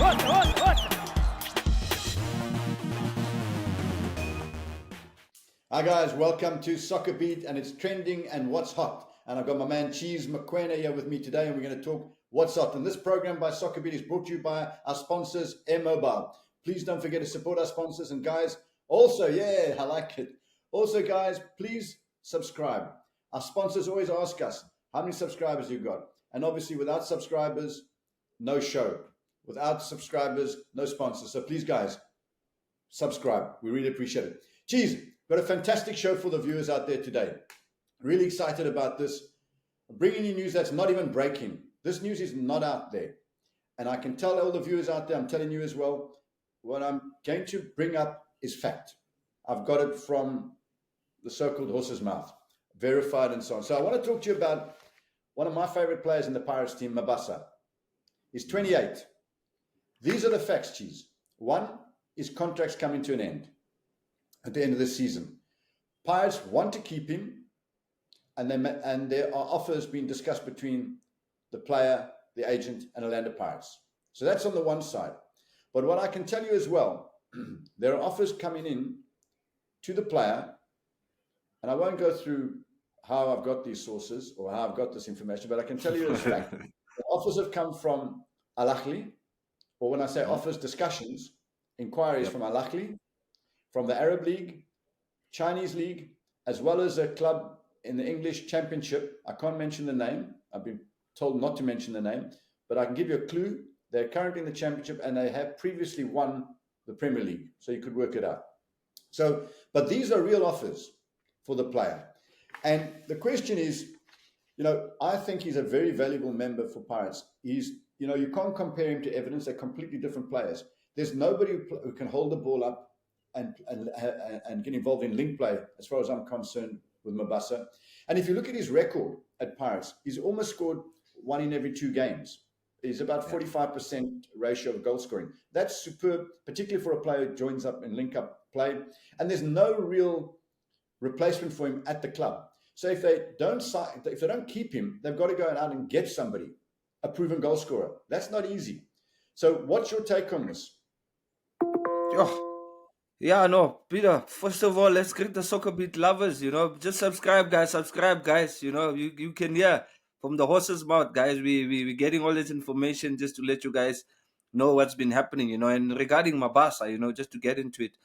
Hi guys, welcome to Soccerbeat, and it's trending and what's hot. And I've got my man Cheezboy Mokoena here with me today, and we're going to talk what's hot. And this program by Soccerbeat is brought to you by our sponsors, Mobile. Please don't forget to support our sponsors. And guys, also, yeah, I like it. Also, guys, please subscribe. Our sponsors always ask us, how many subscribers you got? And obviously, without subscribers, no show. Without subscribers, no sponsors. So please, guys, subscribe. We really appreciate it. Cheese, got a fantastic show for the viewers out there today. Really excited about this. I'm bringing you news that's not even breaking. This news is not out there. And I can tell all the viewers out there, I'm telling you as well, what I'm going to bring up is fact. I've got it from the so-called horse's mouth, verified and so on. So I want to talk to you about one of my favorite players in the Pirates team, Mabasa. He's 28. These are the facts, Cheese. One, his contract's coming to an end at the end of the season. Pirates want to keep him, and there are offers being discussed between the player, the agent, and Orlando Pirates. So that's on the one side. But what I can tell you as well, there are offers coming in to the player, and I won't go through how I've got these sources or how I've got this information, but I can tell you as fact. The offers have come from Ahly, or when I say offers, discussions, inquiries from Ahly, from the Arab League, Chinese League, as well as a club in the English Championship. I can't mention the name. I've been told not to mention the name, but I can give you a clue. They're currently in the Championship, and they have previously won the Premier League, so you could work it out. So, but these are real offers for the player. And the question is, I think he's a very valuable member for Pirates. He's, you can't compare him to Evidence. They're completely different players. There's nobody who can hold the ball up and get involved in link play, as far as I'm concerned, with Mabasa. And if you look at his record at Pirates, he's almost scored 1 in every 2 games. He's about 45% ratio of goal scoring. That's superb, particularly for a player who joins up in link-up play. And there's no real replacement for him at the club. So if they don't keep him, they've got to go out and get somebody, a proven goal scorer. That's not easy. So what's your take on this? Yeah, no, Peter, first of all, let's greet the Soccerbeat lovers, just subscribe, guys, you can hear from the horse's mouth, guys. We're getting all this information just to let you guys know what's been happening, and regarding Mabasa, just to get into it,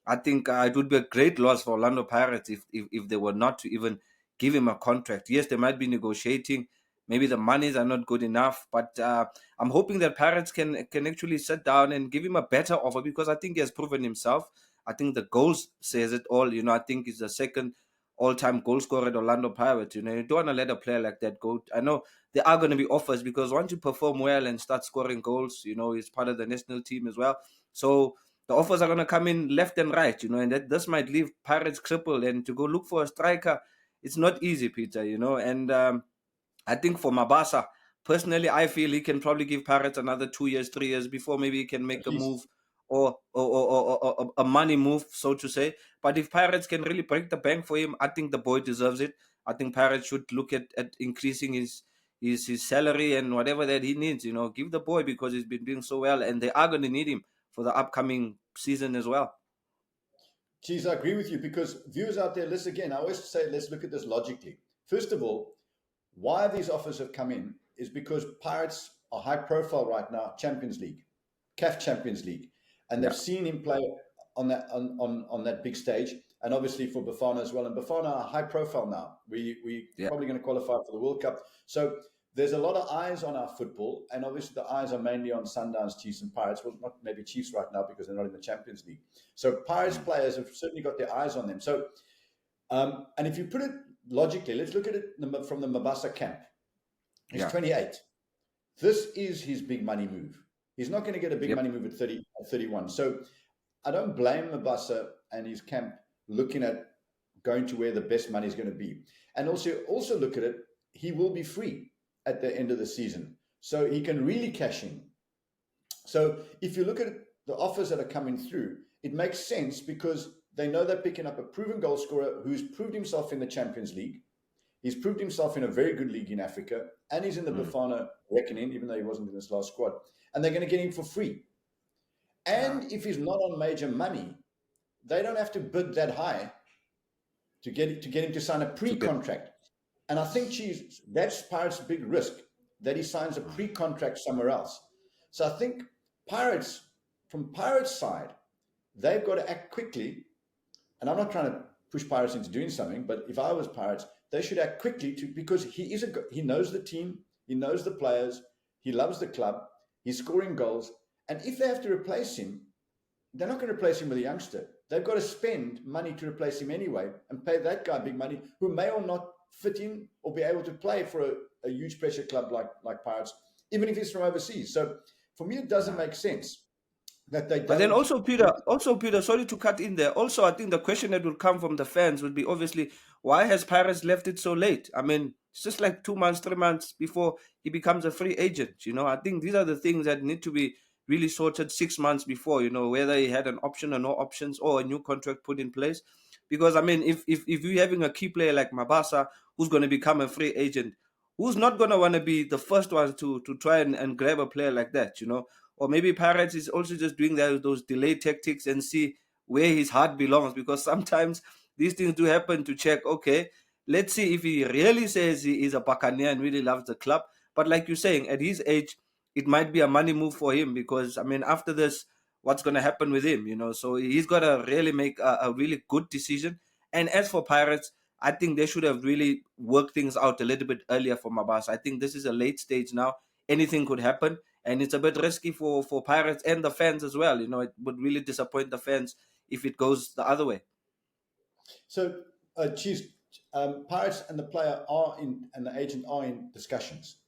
I think it would be a great loss for Orlando Pirates if they were not to even give him a contract. Yes, they might be negotiating. Maybe the monies are not good enough, but I'm hoping that Pirates can actually sit down and give him a better offer, because I think he has proven himself. I think the goals says it all. I think he's the second all-time goal scorer at Orlando Pirates. You don't want to let a player like that go. I know there are going to be offers, because once you perform well and start scoring goals, he's part of the national team as well. So the offers are going to come in left and right, and that this might leave Pirates crippled. And to go look for a striker, it's not easy, Peter, and I think for Mabasa, personally, I feel he can probably give Pirates another 2 years, 3 years before maybe he can make a move or a money move, so to say. But if Pirates can really break the bank for him, I think the boy deserves it. I think Pirates should look at increasing his salary and whatever that he needs, give the boy, because he's been doing so well, and they are going to need him for the upcoming season as well. Cheese, I agree with you, because viewers out there, listen again, I always say, let's look at this logically. First of all, why these offers have come in is because Pirates are high profile right now, Champions League, CAF Champions League. And they've seen him play on that big stage, and obviously for Bafana as well. And Bafana are high profile now. We're probably going to qualify for the World Cup. So there's a lot of eyes on our football, and obviously the eyes are mainly on Sundowns, Chiefs, and Pirates. Well, not maybe Chiefs right now because they're not in the Champions League. So Pirates players have certainly got their eyes on them. So, and if you put it logically, let's look at it from the Mabasa camp. He's 28. This is his big money move. He's not going to get a big money move at 30, at 31. So I don't blame Mabasa and his camp looking at going to where the best money is going to be. And also look at it, he will be free at the end of the season. So he can really cash in. So if you look at the offers that are coming through, it makes sense, because they know they're picking up a proven goal scorer who's proved himself in the Champions League. He's proved himself in a very good league in Africa, and he's in the Bafana reckoning, even though he wasn't in this last squad. And they're going to get him for free. And if he's not on major money, they don't have to bid that high to get him to sign a pre-contract. And I think that's Pirates' big risk, that he signs a pre-contract somewhere else. So I think from Pirates' side, they've got to act quickly. And I'm not trying to push Pirates into doing something, but if I was Pirates, they should act quickly because he knows the team, he knows the players, he loves the club, he's scoring goals. And if they have to replace him, they're not going to replace him with a youngster. They've got to spend money to replace him anyway and pay that guy big money who may or not fit in or be able to play for a huge pressure club like Pirates, even if he's from overseas. So for me, it doesn't make sense that they don't. But then also, Peter, sorry to cut in there. Also, I think the question that will come from the fans would be obviously, why has Pirates left it so late? I mean, it's just like 2 months, 3 months before he becomes a free agent. I think these are the things that need to be really sorted 6 months before, whether he had an option or no options or a new contract put in place. Because, I mean, if you're having a key player like Mabasa who's going to become a free agent, who's not going to want to be the first one to try and grab a player like that, Or maybe Pirates is also just doing those delay tactics and see where his heart belongs, because sometimes these things do happen to check, okay, let's see if he really says he is a Buccaneer and really loves the club. But like you're saying, at his age, it might be a money move for him because, I mean, after this, what's going to happen with him, So he's got to really make a really good decision. And as for Pirates, I think they should have really worked things out a little bit earlier for Mabasa. I think this is a late stage now. Anything could happen. And it's a bit risky for Pirates and the fans as well. It would really disappoint the fans if it goes the other way. So, Pirates and the player and the agent are in discussions.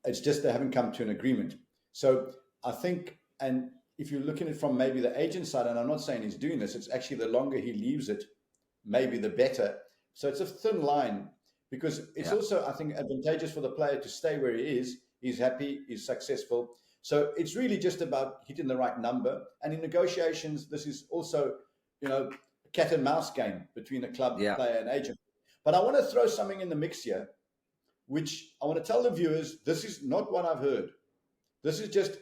It's just they haven't come to an agreement. So I think, and if you're looking at it from maybe the agent side, and I'm not saying he's doing this, it's actually the longer he leaves it, maybe the better. So it's a thin line because it's also, I think, advantageous for the player to stay where he is. He's happy, he's successful. So it's really just about hitting the right number. And in negotiations, this is also, a cat and mouse game between a club player and agent. But I want to throw something in the mix here, which I want to tell the viewers, this is not what I've heard. This is just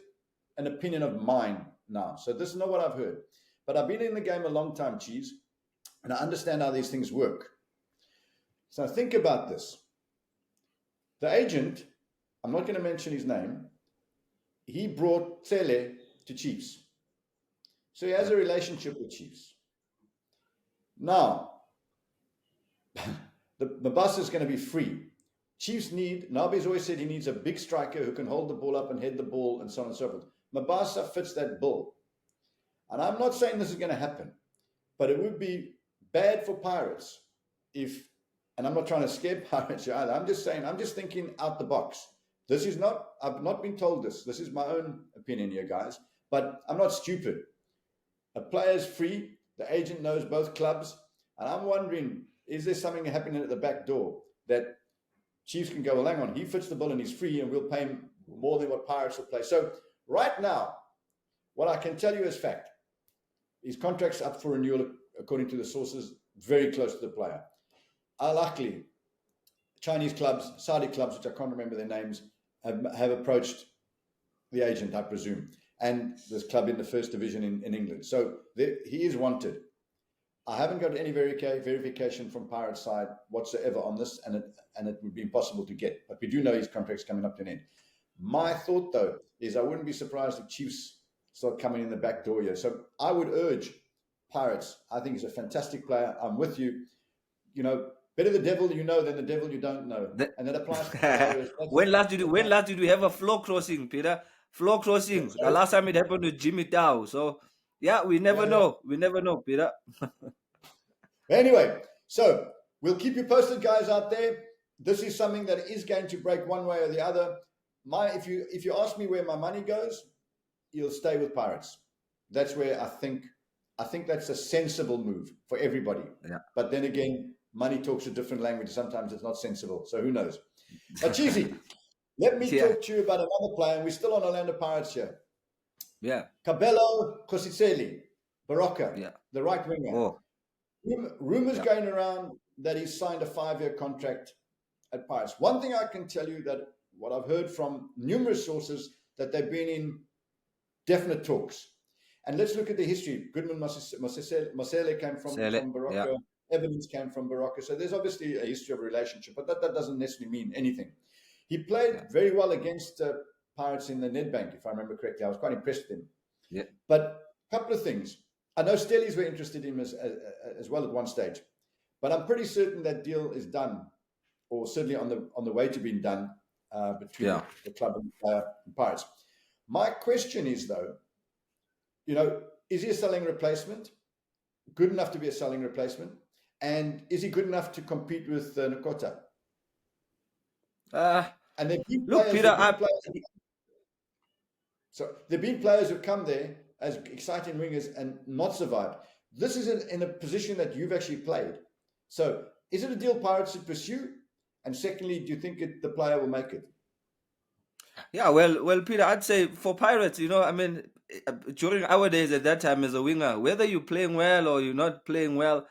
an opinion of mine now. So this is not what I've heard. But I've been in the game a long time, Cheese, and I understand how these things work. So think about this. The agent, I'm not going to mention his name, he brought Tsele to Chiefs. So he has a relationship with Chiefs. Now, the Mabasa is going to be free. Chiefs Nabi's always said he needs a big striker who can hold the ball up and head the ball and so on and so forth. Mabasa fits that bill. And I'm not saying this is going to happen, but it would be bad for Pirates if, and I'm not trying to scare Pirates either, I'm just thinking out the box. I've not been told this. This is my own opinion here, guys, but I'm not stupid. A player's free, the agent knows both clubs, and I'm wondering, is there something happening at the back door that Chiefs can go, well, hang on, he fits the bill and he's free and we'll pay him more than what Pirates will play. So right now, what I can tell you is fact. His contract's up for renewal, according to the sources, very close to the player. Ahly, Chinese clubs, Saudi clubs, which I can't remember their names, have approached the agent, I presume, and this club in the first division in England. So he is wanted. I haven't got any verification from Pirates' side whatsoever on this, and it would be impossible to get. But we do know his contract's coming up to an end. My thought, though, is I wouldn't be surprised if Chiefs start coming in the back door here. So I would urge Pirates. I think he's a fantastic player. I'm with you. Better the devil you know than the devil you don't know. And that applies to players. When last did we have a floor crossing, Peter? Floor crossing. The last time it happened with Jimmy Tao. So yeah, we never know. We never know, Peter. Anyway, so we'll keep you posted, guys, out there. This is something that is going to break one way or the other. If you ask me where my money goes, you'll stay with Pirates. That's where I think that's a sensible move for everybody. Yeah. But then again, money talks a different language. Sometimes it's not sensible. So who knows? But Cheesy, let me talk to you about another player. And we're still on Orlando Pirates here. Yeah. Kabelo Kosiseli, Baroka, the right winger. Oh. Rumors going around that he's signed a 5-year contract at Pirates. One thing I can tell you that what I've heard from numerous sources that they've been in definite talks. And let's look at the history. Goodman Mosele came from Barocca. Evans came from Barocca. So there's obviously a history of relationship, but that doesn't necessarily mean anything. He played very well against Pirates in the Nedbank, if I remember correctly. I was quite impressed with him. Yeah. But a couple of things. I know Stellies were interested in him as well at one stage, but I'm pretty certain that deal is done, or certainly on the way to being done between the club and Pirates. My question is, though, is he a Saleng replacement? Good enough to be a Saleng replacement? And is he good enough to compete with Nkota? And there've been players who've come there as exciting wingers and not survived. This is in a position that you've actually played. So is it a deal Pirates should pursue? And secondly, do you think the player will make it? Yeah, well, Peter, I'd say for Pirates, during our days at that time as a winger, whether you're playing well or you're not playing well,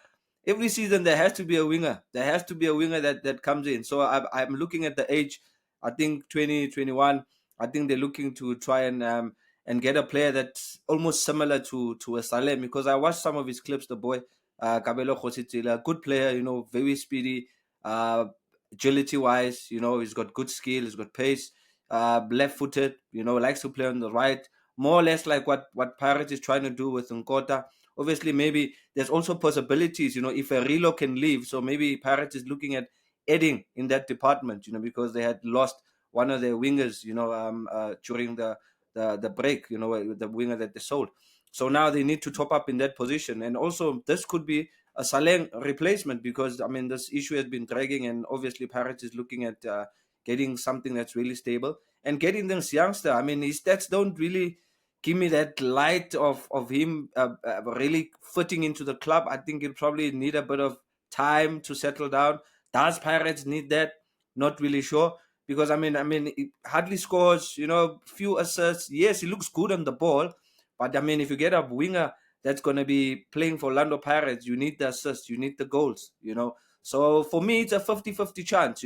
every season there has to be a winger. There has to be a winger that comes in. So I'm looking at the age, I think 2021. I think they're looking to try and get a player that's almost similar to a Salem, because I watched some of his clips. The boy, Kabelo Khositsila, good player, very speedy, agility wise, he's got good skill, he's got pace. Left-footed, likes to play on the right, more or less like what Pirates is trying to do with Nkota. Obviously, maybe there's also possibilities, if a Relo can leave, so maybe Pirates is looking at adding in that department, because they had lost one of their wingers, during the break, the winger that they sold. So now they need to top up in that position. And also, this could be a Saleng replacement, because, this issue has been dragging, and obviously Pirates is looking at getting something that's really stable and getting this youngster. His stats don't really give me that light of him really fitting into the club. I think he'll probably need a bit of time to settle down. Does Pirates need that? Not really sure, because he hardly scores, few assists. Yes, he looks good on the ball, but if you get a winger that's going to be playing for Orlando Pirates, you need the assists, you need the goals, So for me, it's a 50-50 chance,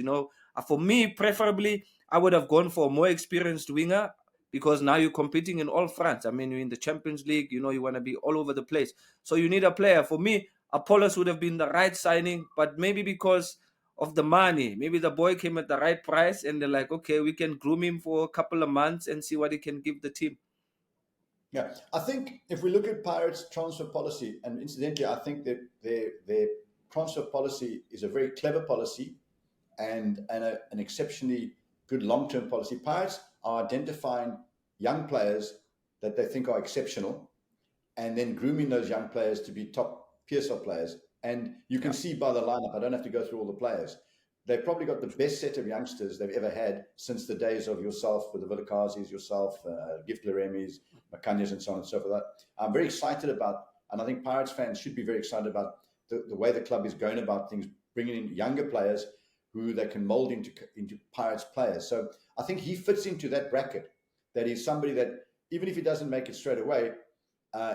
For me, preferably, I would have gone for a more experienced winger, because now you're competing in all fronts. You're in the Champions League, you want to be all over the place. So you need a player. For me, Apollos would have been the right signing, but maybe because of the money, maybe the boy came at the right price and they're like, okay, we can groom him for a couple of months and see what he can give the team. Yeah, I think if we look at Pirates' transfer policy, and incidentally, I think that their transfer policy is a very clever policy and an exceptionally good long-term policy. Pirates are identifying young players that they think are exceptional and then grooming those young players to be top PSL players. And you can see by the lineup, I don't have to go through all the players. They've probably got the best set of youngsters they've ever had since the days of yourself with the Villikazis, yourself, Gift Laremis, Macanyas, and so on and so forth. I'm very excited about, and I think Pirates fans should be very excited about the way the club is going about things, bringing in younger players who they can mold into Pirates players. So I think he fits into that bracket. That is somebody that, even if he doesn't make it straight away,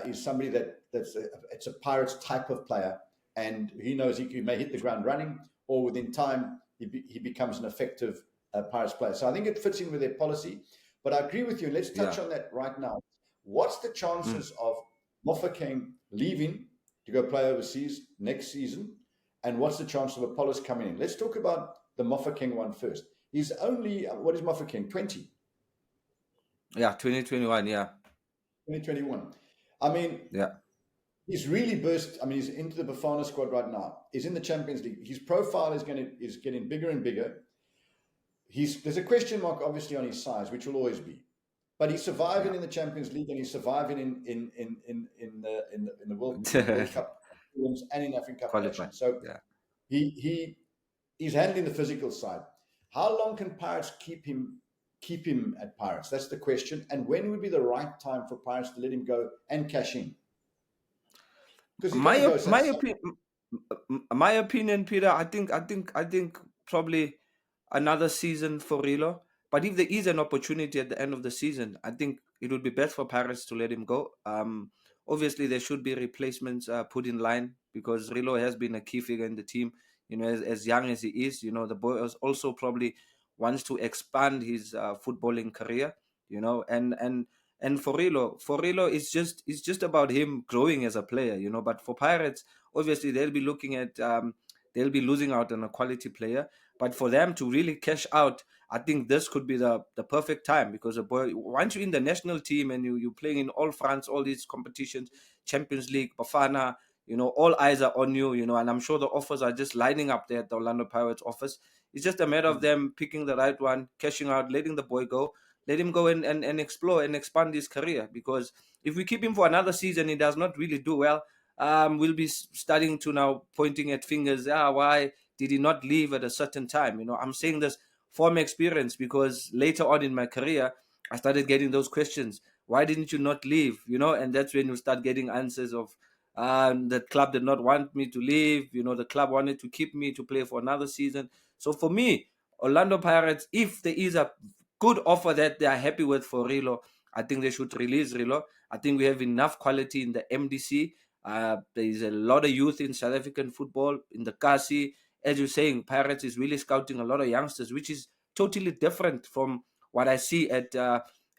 is somebody it's a Pirates type of player, and he knows he may hit the ground running, or within time he becomes an effective Pirates player. So I think it fits in with their policy. But I agree with you. Let's touch on that right now. What's the chances of Mofokeng leaving to go play overseas next season? And what's the chance of Apollos coming in? Let's talk about the Mofokeng one first. He's only, what is Mofokeng, 20? Yeah, 2021, yeah. 2021. He's really burst. He's into the Bafana squad right now. He's in the Champions League. His profile is getting bigger and bigger. There's a question mark, obviously, on his size, which will always be. But he's surviving in the Champions League, and he's surviving in the World Cup and in African Cup action. So he's handling the physical side. How long can Pirates keep him at Pirates? That's the question. And when would be the right time for Pirates to let him go and cash in? My opinion, Peter, I think probably another season for Relo. But if there is an opportunity at the end of the season, I think it would be best for Pirates to let him go. Obviously, there should be replacements put in line, because Relo has been a key figure in the team. As young as he is, the boy also probably wants to expand his footballing career. And And for Relo, it's just about him growing as a player, you know. But for Pirates, obviously they'll be looking at they'll be losing out on a quality player. But for them to really cash out, I think this could be the perfect time, because once you're in the national team and you're playing in all France, all these competitions, Champions League, Bafana, you know, all eyes are on you, you know, and I'm sure the offers are just lining up there at the Orlando Pirates office. It's just a matter of them picking the right one, cashing out, letting the boy go, let him go and explore and expand his career. Because if we keep him for another season, he does not really do well. We'll be starting to now pointing at fingers. Why did he not leave at a certain time? You know, I'm saying this from experience, because later on in my career, I started getting those questions. Why didn't you not leave? You know, and that's when you start getting answers of, the club did not want me to leave. You know, the club wanted to keep me to play for another season. So for me, Orlando Pirates, if there is a good offer that they are happy with for Relo, I think they should release Relo. I think we have enough quality in the MDC. There is a lot of youth in South African football, in the Kasi. As you're saying, Pirates is really scouting a lot of youngsters, which is totally different from what I see at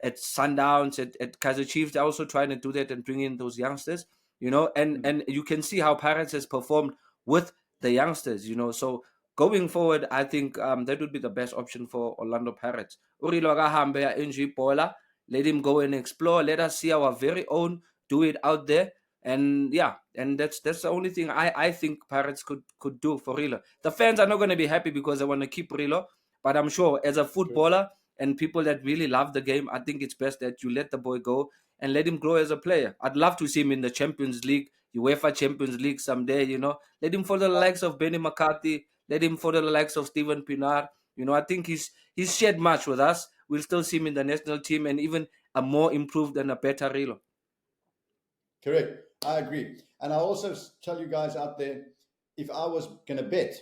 Sundowns, at Kaizer Chiefs. They're also trying to do that and bring in those youngsters, you know, and you can see how Pirates has performed with the youngsters, you know. So going forward, I think that would be the best option for Orlando Pirates. Urilo akahambe ya Bola, let him go and explore. Let us see our very own do it out there. And yeah, and that's the only thing I think Pirates could do for Relo. The fans are not going to be happy because they want to keep Relo, but I'm sure as a footballer and people that really love the game, I think it's best that you let the boy go and let him grow as a player. I'd love to see him in the Champions League, UEFA Champions League someday, you know. Let him follow the likes of Benny McCarthy, let him follow the likes of Steven Pinar. You know, I think he's shared much with us. We'll still see him in the national team and even a more improved and a better Relo. Correct. I agree. And I also tell you guys out there, if I was going to bet,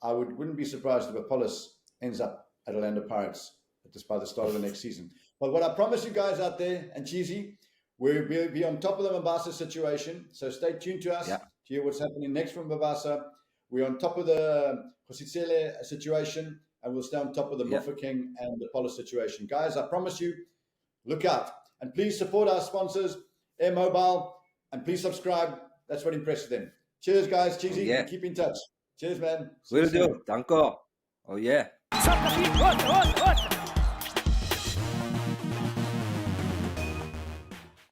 I wouldn't be surprised if Apollos ends up at Orlando Pirates just by the start of the next season. But what I promise you guys out there, and Cheesy, we'll be on top of the Mabasa situation. So stay tuned to us to hear what's happening next from Mabasa. We're on top of the Kositsele situation, and we'll stay on top of the Mofokeng and the Apollos situation. Guys, I promise you, look out. And please support our sponsors, Air Mobile, and please subscribe. That's what impresses them. Cheers, guys. Cheesy, keep in touch. Cheers, man. Will do. Danko. Oh, yeah.